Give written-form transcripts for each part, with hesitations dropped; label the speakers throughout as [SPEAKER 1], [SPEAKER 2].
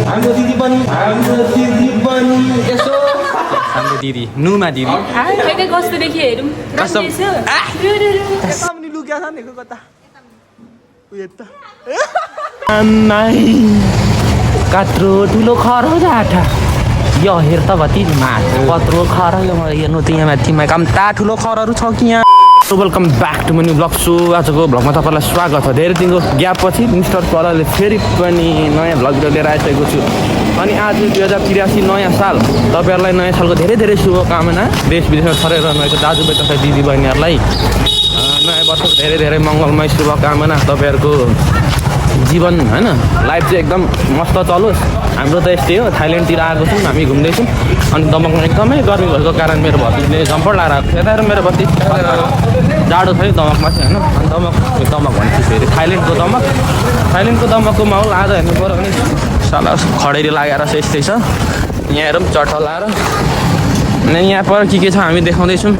[SPEAKER 1] हाम्रो दिदी पनि यसो हाम्रो दिदी नुमा दिदी
[SPEAKER 2] खैले कस्तो देखि हेरौँ
[SPEAKER 1] सामने लुक्या छ नि कता उयो त नाइ कात्रो ठुलो खरो जाठा यो हेर त भतिजमा कत्रो खरो यो हेर्नु त यहाँ माथिमा काम ता ठुलो खरहरू छ कि यहाँ welcome back to money blog so आजको भ्लगमा तपाईँलाई स्वागत छ धेरै दिनको ग्याप पछि मिस्टर पलले फेरि पनि नयाँ भ्लग भिडियो लिएर आइसकेको छु अनि आज 2083 नयाँ साल तपाईँहरूलाई नयाँ सालको धेरै धेरै शुभकामना देश विदेशमा छरेर रहेको दाजुभाइ तथा दिदी बहिनीहरूलाई नयाँ वर्षको धेरै धेरै मङ्गलमय शुभकामना तपाईँहरूको जीवन होइन लाइफ चाहिँ एकदम मस्त चलोस् हाम्रो त यस्तै हो थाइल्यान्डतिर आएको छौँ हामी घुम्दैछौँ अनि दमकमा एकदमै गर्मी भएको कारण मेरो भतिजले जम्पर लाएर आएको थियो यता मेरो भतिज जाडो थियो दमकमा चाहिँ होइन अनि दमक भन्छु फेरि थाइल्यान्डको दमकको माहौल आज हेर्नु पऱ्यो भने साला खडेरी लागेर चाहिँ यस्तै छ यहाँ हेरौँ चट्टा लाएर अनि यहाँ पर के छ हामी देखाउँदैछौँ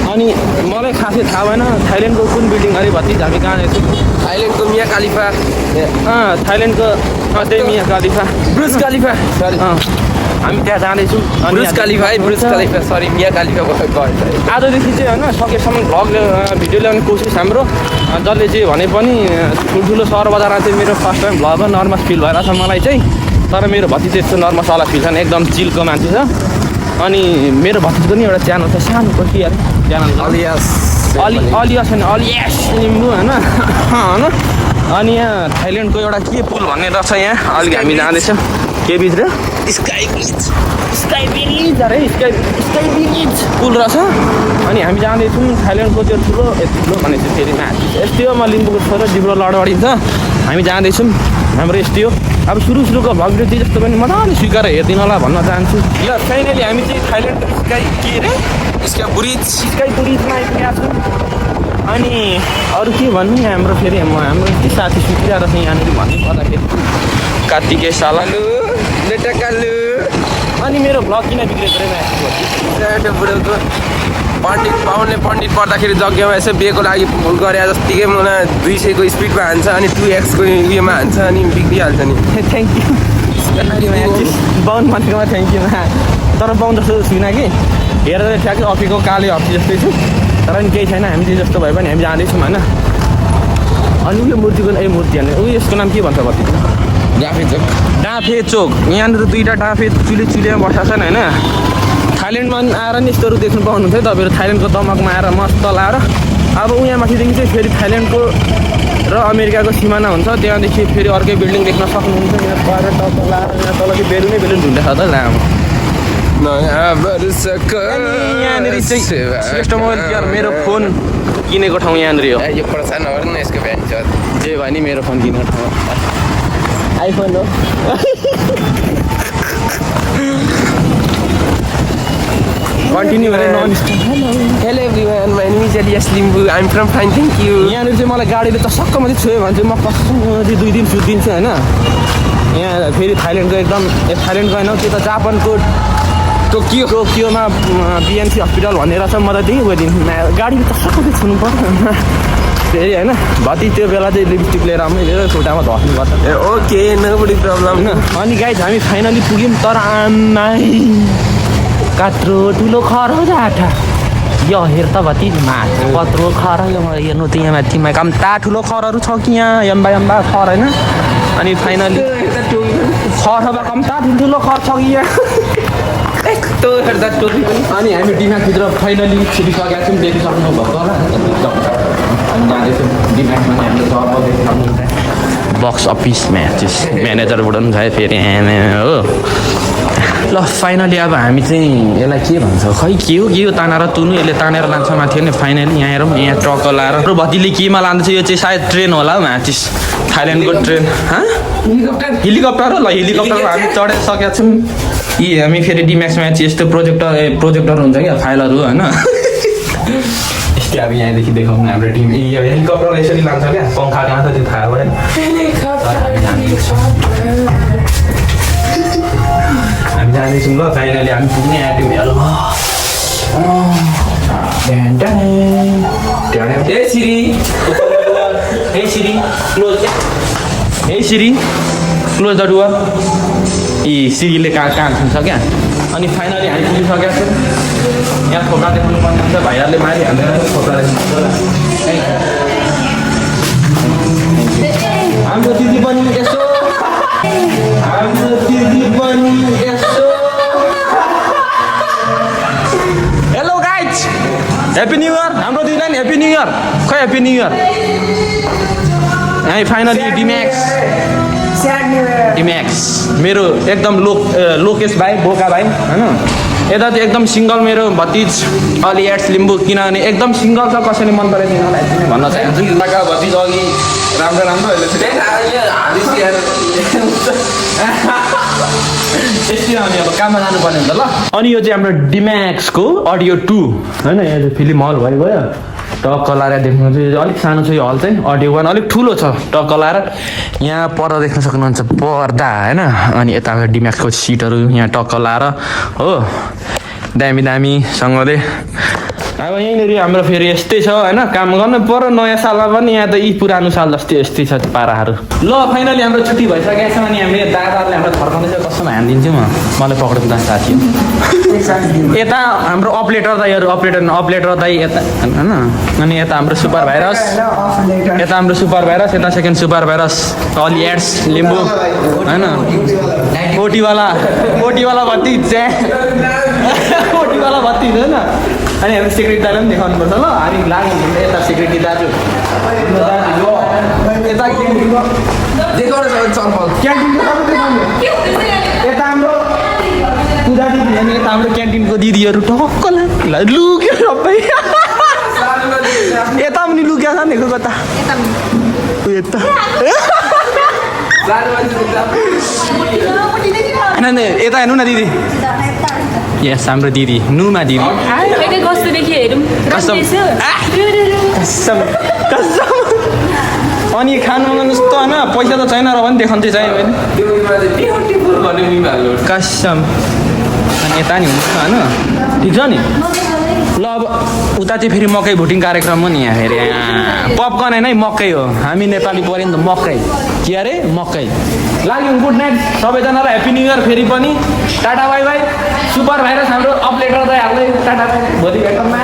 [SPEAKER 1] अनि मलाई खासै थाहा भएन थाइल्यान्डको कुन बिल्डिङ अरे भतिज हामी कहाँ जान्छौँ
[SPEAKER 3] थाइल्यान्डको मिया कालिफा
[SPEAKER 1] थाइल्यान्डको त्यही मिया कालिफा
[SPEAKER 3] ब्रुज कालिफा सरी
[SPEAKER 1] हामी त्यहाँ जाँदैछौँ
[SPEAKER 3] ब्रुज कालिफा है ब्रुज कालिफा सरी मिया कालिफा
[SPEAKER 1] आजदेखि चाहिँ होइन सकेसम्म भ्लग भिडियो ल्याउने कोसिस हाम्रो जसले चाहिँ भने पनि ठुल्ठुलो सहर बजारमा चाहिँ मेरो फर्स्ट टाइम भ्लग नर्मस फिल भइरहेछ मलाई चाहिँ तर मेरो भतिज चाहिँ यस्तो नर्मस वाला फिल छैन एकदम चिलको मान्छे छ अनि मेरो भतिजको पनि एउटा च्यानल छ सानो कति यार च्यानल
[SPEAKER 3] अलियास
[SPEAKER 1] अलियास लिम्बू होइन अनि यहाँ थाइल्यान्डको एउटा के पुल भन्ने रहेछ यहाँ अलिक हामी जाँदैछौँ के बिच र स्काई ब्रिज अरे स्काई ब्रिज पुल रहेछ अनि हामी जाँदैछौँ थाइल्यान्डको त्यो ठुलो भनेपछि फेरि माथि यस्तै हो म लिम्बूको छोरो जिब्रो लडबडी छ हामी जाँदैछौँ हाम्रो यस्तै हो अब सुरुको भ्लग भिडियो जस्तो पनि मजाले स्वीकार हेरिदिनु होला भन्न चाहन्छु ल फाइनली हामी चाहिँ थाइल्यान्डको स्काई ब्रिजमा आइपुगेका छौँ अनि अरू के भन्नु हाम्रो फेरि हाम्रो के साथी सुतिरहेको छ यहाँनिर भन्नु पर्दाखेरि कार्तिके सालालु अनि मेरो भ्लग किन बिग्रेको
[SPEAKER 3] बुढोको पण्डित पर्दाखेरि जग्गामा यसो बिहेको लागि भुल गरे जत्तिकै मलाई 200 को स्पिडमा हान्छ अनि 2x को उयोमा हान्छ अनि बिग्रिहाल्छ नि
[SPEAKER 1] थ्याङ्क यू बाहुन भनेकोमा थ्याङ्क यू तर बाहुन जस्तो छुइनँ कि हेरेर ठ्याक्कै अफीको काले हप्ती जस्तै छु तर पनि केही छैन हामी चाहिँ जस्तो भए पनि हामी जाँदैछौँ होइन अनि उयो मूर्तिको मूर्ति हाल्ने उयो यसको नाम के भन्छ भति डाँफे चोक यहाँनिर दुईवटा डाँफे चुलेमा बसेको छन् होइन थाइल्यान्डमा आएर नि यस्तोहरू देख्नु पाउनुहुन्छ है तपाईँहरू थाइल्यान्डको दमकमा आएर मस्त लाएर अब उहाँ माथिदेखि चाहिँ फेरि थाइल्यान्डको र अमेरिकाको सिमाना हुन्छ त्यहाँदेखि फेरि अर्कै बिल्डिङ देख्न सक्नुहुन्छ यहाँ पर टप लाएर यहाँ तल कि बेलुनै झुन्डेछ त लामो यहाँनिर चाहिँ श्रेष्ठ मोबाइल केयर मेरो फोन किनेको ठाउँ यहाँनिर हो
[SPEAKER 3] यो प्रसाद यसको भ्यान छ
[SPEAKER 1] जे भयो नि मेरो फोन किनेको ठाउँ आइफोन हो continue
[SPEAKER 3] hello everyone my name is Elias Limbu I am from fine thank you
[SPEAKER 1] यहाँनिर चाहिँ मलाई गाडीले त सक्क मात्रै छुयो भने चाहिँ म कसम 2 दिन सुत्दिन्छु होइन यहाँ फेरि थाइल्यान्डको एकदम थाइल्यान्डको होइन त्यो त जापानको टोकियोमा बिएनसी हस्पिटल भन्ने रहेछ म त त्यही गइदिन्छु गाडीले त सक्क चाहिँ छुनु पर्छ फेरि होइन भति त्यो बेला चाहिँ लिपस्टिक लिएर लिएर खुट्टामा धस्नुपर्छ
[SPEAKER 3] ओके नो बडी प्रब्लम
[SPEAKER 1] अनि गाइज हामी फाइनली पुग्यौँ तर कात्रो ठुलो खरो जाठा यो हेर त भतिजमा कत्रो खरो यो हेर्नु त यहाँ माथिमा काम ता ठुलो खरहरू छ कि यहाँ यम्बा खर होइन अनि फाइनली खरमा कम ता ठुल्ठुलो खर छ कि यहाँ अनि हामी डिमागभित्र फाइनली छिरिसकेका छौँ देखिसक्नु भएको होला हामी जाँदैछौँ डिमागमा हामीले देखिसक्नुहुन्छ बक्स अफिसमा म्यानेजरबाट पनि छ फेरि हो ल फाइनली अब हामी चाहिँ यसलाई के भन्छ खै के हो तानेर तुनु यसले तानेर लान्छ माथि नि फाइनली यहाँ हेरौँ यहाँ ट्रक लाएर भतिले केमा लाँदैछ यो चाहिँ सायद ट्रेन होला हौ माथि थाइल्यान्डको ट्रेन हेलिकप्टर हो ल हेलिकप्टरमा हामी चढिसकेका छौँ यी हामी फेरि डिम्याक्समा चाहिँ यस्तो प्रोजेक्टर हुन्छ क्या फाइलहरू होइन यस्तै अब यहाँदेखि देखाउँ हाम्रो टिम हेलिकप्टर यसरी लान्छ क्या पङ्खा कहाँ छ त्यो थाहा भएन हामी जाँदैछौँ ल फाइनली हामी पुग्ने आँट्यौँ हे सिरी क्लोज हे सिरी क्लोज द डोर यी सिरीले कहाँ छुन्छ क्या अनि फाइनली हामी पुगिसकेका छौँ यहाँ खोका देख्नु पर्ने हुन्छ भाइहरूले मारिहाल्दैन खोका हाम्रो दिदी पनि यसो hello guys happy new year हाम्रो दिदीलाई नि ह्याप्पी न्यु इयर खै ह्याप्पी न्यु इयर यहाँ फाइनली डिम्याक्स मेरो एकदम लोकेश भाइ बोका भाइ होइन यता चाहिँ एकदम सिङ्गल मेरो भतिज अलि एड्स लिम्बू किनभने एकदम सिङ्गल छ कसैले मन परेन तिनीहरूलाई भन्न चाहन्छु
[SPEAKER 3] भतिज अघि राम्रो
[SPEAKER 1] यस्तै अनि अब काममा जानुपर्ने हुन्छ ल अनि यो चाहिँ हाम्रो डिम्याक्सको अडियो 2 होइन यहाँ चाहिँ फिल्म हल भइगयो टक्क लाएर देख्नु चाहिँ अलिक सानो छ यो हल चाहिँ अडियो 1 अलिक ठुलो छ टक्क लाएर यहाँ पर्दा देख्न सक्नुहुन्छ पर्दा होइन अनि यता डिम्याक्सको सिटहरू यहाँ टक्क लाएर हो दामीसँगले अब यहीँनिर हाम्रो फेरि यस्तै छ होइन काम गर्नु पर्यो नयाँ सालमा पनि यहाँ त यी पुरानो साल जस्तै यस्तै छ पाराहरू ल फाइनली हाम्रो छुट्टी भइसकेको छ अनि हामीले दादाहरूले हाम्रो फर्काउँदैछ कस्तो हानिदिन्छु मलाई पक्रेको त साथी यता हाम्रो अपलेटर दाइ यता होइन अनि यता हाम्रो सुपर भाइरस यता सेकेन्ड सुपर भाइरस अलि एड्स लिम्बू होइन कोटीवाला भत्ती कोटीवाला भत्ती होइन अनि हाम्रो सेक्रेटरी दाजुलाई पनि देखाउनुपर्छ ल हामी लाग्यो भने यता सेक्रेटरी दाजु यता यता हाम्रो पूजा दिदी अनि यता हाम्रो क्यान्टिनको दिदीहरू टक्क लुक्यो सबै यता पनि लुक्या छ नि कता यता यता हेर्नु न दिदी यस हाम्रो दिदी नुमा दिदी
[SPEAKER 2] अहिले कस्तो देखियो हेरौँ
[SPEAKER 1] अनि खानु जस्तो होइन पैसा त छैन र पनि देखाउँदै चाहिँ कसम अनि यता नि हुन्छ होइन ठिक छ नि ल अब उता चाहिँ फेरि मकै भुटिङ कार्यक्रम हो नि यहाँ फेरि पपकर्न होइन है मकै हो हामी नेपाली पऱ्यो नि त मकै के अरे मकै लाग्यो गुड नाइट सबैजनालाई ह्याप्पी न्यु इयर फेरि पनि Tata bye by super virus हाम्रो अपलेटर दाइहरूले टाटा बाई भोलि भेटौँमा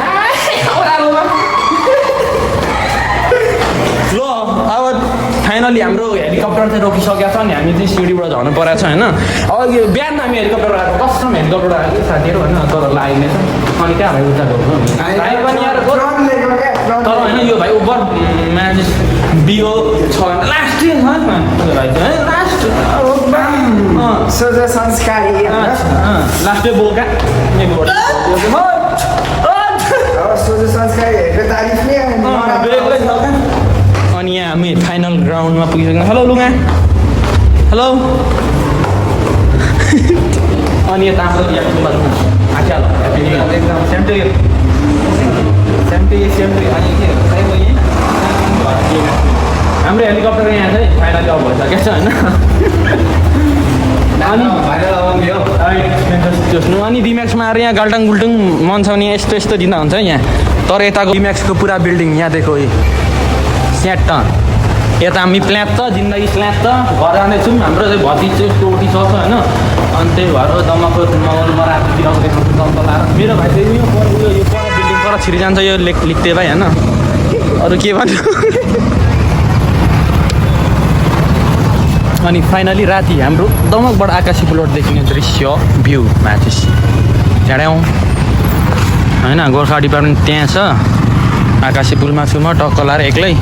[SPEAKER 1] ल अब फाइनली हाम्रो हेलिकप्टर चाहिँ रोकिसकेको छ नि हामी चाहिँ सिडीबाट झर्नु परेको छ होइन अब यो बिहान हामी हेलिकप्टर आएको कस्टम हेलिकप्टर आएको साथीहरू होइन तर लाग्ने छ अनि कहाँ भाइ उता गएको तर होइन यो भाइ उपरमा चाहिँ बिओ छ लास्ट लास्टै बोका अनि यहाँ हामी फाइनल ग्राउन्डमा पुगिसक्यौँ हेलो लुगा हेलो अनि यता हाम्रो हाम्रो हेलिकप्टर यहाँ चाहिँ फाइनल अब भइसकेको छ होइन अनि डिम्याक्समा आएर यहाँ गाल्टाङ गुल्टुङ मन छ भने यस्तो दिँदा हुन्छ यहाँ तर यताको डिम्याक्सको पुरा बिल्डिङ यहाँ देखो स्याट यता हामी प्ल्याट छ जिन्दगी स्ल्याट छ घर जाँदैछौँ हाम्रो चाहिँ भतिज चाहिँ टोटी छ होइन अनि त्यही भएर दमाको मगाउनुमा रातितिर देखाउँछु दम्प लाएर मेरो भाइ चाहिँ यो पर बिल्डिङ पर छिरी जान्छ यो लेख्दै भाइ होइन अरू के भन्नु अनि फाइनली राति हाम्रो दमकबाट आकाशी प्लट देखिने दृश्य भ्यू माथि झ्याड्याउँ होइन गोर्खा डिपार्टमेन्ट त्यहाँ छ आकाशी पुलमा छु म टक्क लाएर एक्लै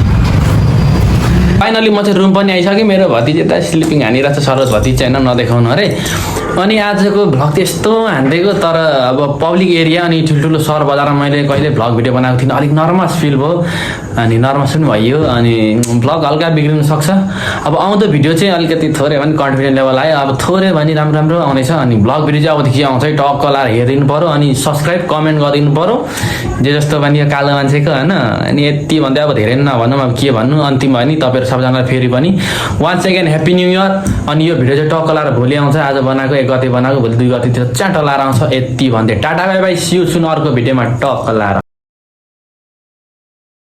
[SPEAKER 1] फाइनली म चाहिँ रुम पनि आइसकेँ मेरो भतिज यता स्लिपिङ हानिरहेको छ सरोज भतिज चाहिँ होइन नदेखाउनु अरे अनि आजको भ्लग त्यस्तो हानिदिएको तर अब पब्लिक एरिया अनि ठुल्ठुलो सहर बजारमा मैले कहिले भ्लग भिडियो बनाएको थिइनँ अलिक नर्भस फिल भयो अनि नर्भस पनि भइयो अनि भ्लग हल्का बिग्रिन सक्छ अब आउँदो भिडियो चाहिँ अलिकति थोरै भने कन्फिडेन्ट लेभल आयो अब थोरै भने राम्रो आउनेछ अनि भ्लग भिडियो चाहिँ अबदेखि आउँछ है टक्क लाएर हेरिदिनु पऱ्यो अनि सब्सक्राइब कमेन्ट गरिदिनु पऱ्यो जे जस्तो पनि यो कालो मान्छेको होइन अनि यति भन्दै अब धेरै नभनौँ अब के भन्नु अन्तिम भयो नि तपाईँहरू सबजनालाई फेरि पनि once again happy new year अनि यो भिडियो चाहिँ टक्क लाएर भोलि आउँछ आज बनाएको 1 गते बनाएको भोलि 2 गते च्याट लाएर आउँछ यति भन्दै ta-ta bye bye see you soon अर्को भिडियोमा टक्क लाएर